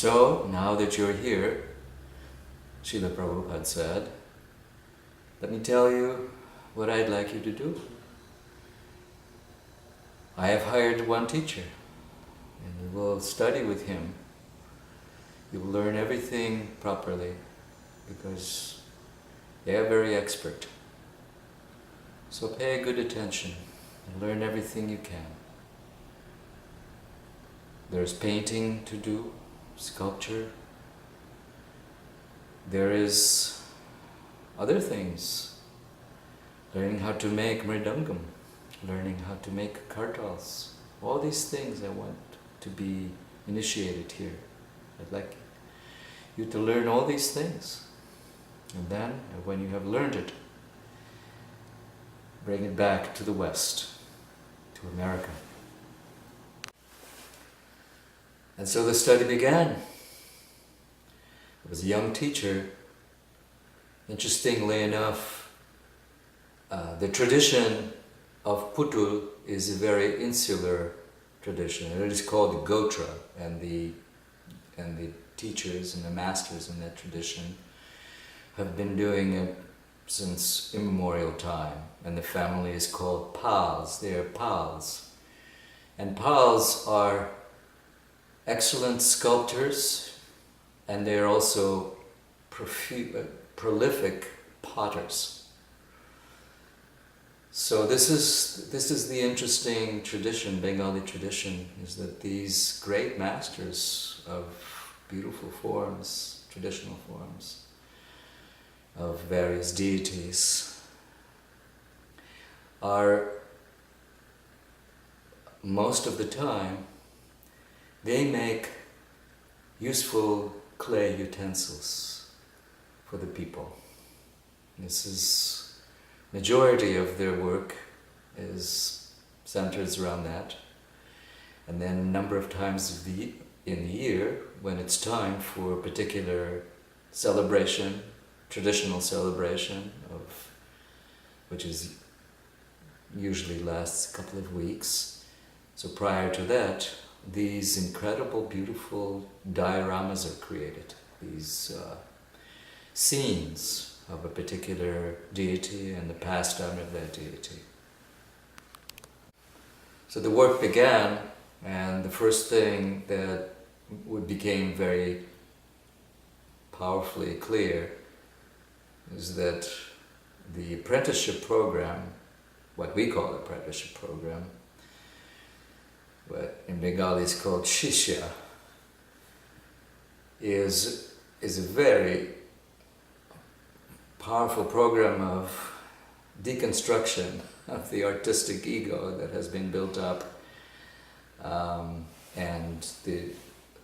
So, now that you're here, Srila Prabhupada said, let me tell you what I'd like you to do. I have hired one teacher, and you will study with him. You will learn everything properly, because they are very expert. So pay good attention and learn everything you can. There's painting to do, sculpture. There is other things. Learning how to make mridangam, learning how to make kartals. All these things I want to be initiated here. I'd like you to learn all these things. And then, when you have learned it, bring it back to the West, to America. And so the study began. There was a young teacher. Interestingly enough, the tradition of Putul is a very insular tradition. It is called Gotra, and the teachers and the masters in that tradition have been doing it since immemorial time. And the family is called Pals. They are Pals. And Pals are excellent sculptors, and they are also prolific potters. So this is the interesting tradition, Bengali tradition, is that these great masters of beautiful forms, traditional forms, of various deities, are most of the time they make useful clay utensils for the people. This is majority of their work is centers around that. And then a number of times in the year, when it's time for a particular celebration, traditional celebration which is usually lasts a couple of weeks. So prior to that, these incredible, beautiful dioramas are created. These scenes of a particular deity and the pastime of that deity. So the work began, and the first thing that became very powerfully clear is that the apprenticeship program, what we call apprenticeship program, what in Bengali is called Shishya, is a very powerful program of deconstruction of the artistic ego that has been built up, and the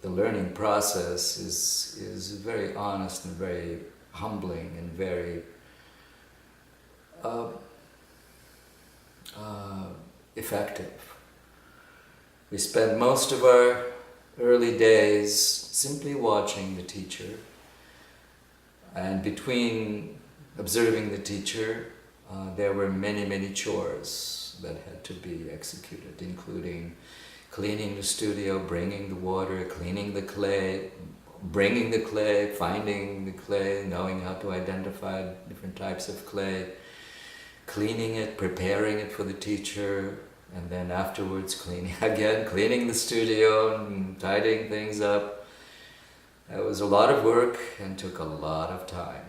learning process is very honest and very humbling and very effective. We spend most of our early days simply watching the teacher, and between observing the teacher, there were many chores that had to be executed, including cleaning the studio, bringing the water, cleaning the clay, bringing the clay, finding the clay, knowing how to identify different types of clay, cleaning it, preparing it for the teacher, and then afterwards cleaning the studio and tidying things up. It was a lot of work and took a lot of time.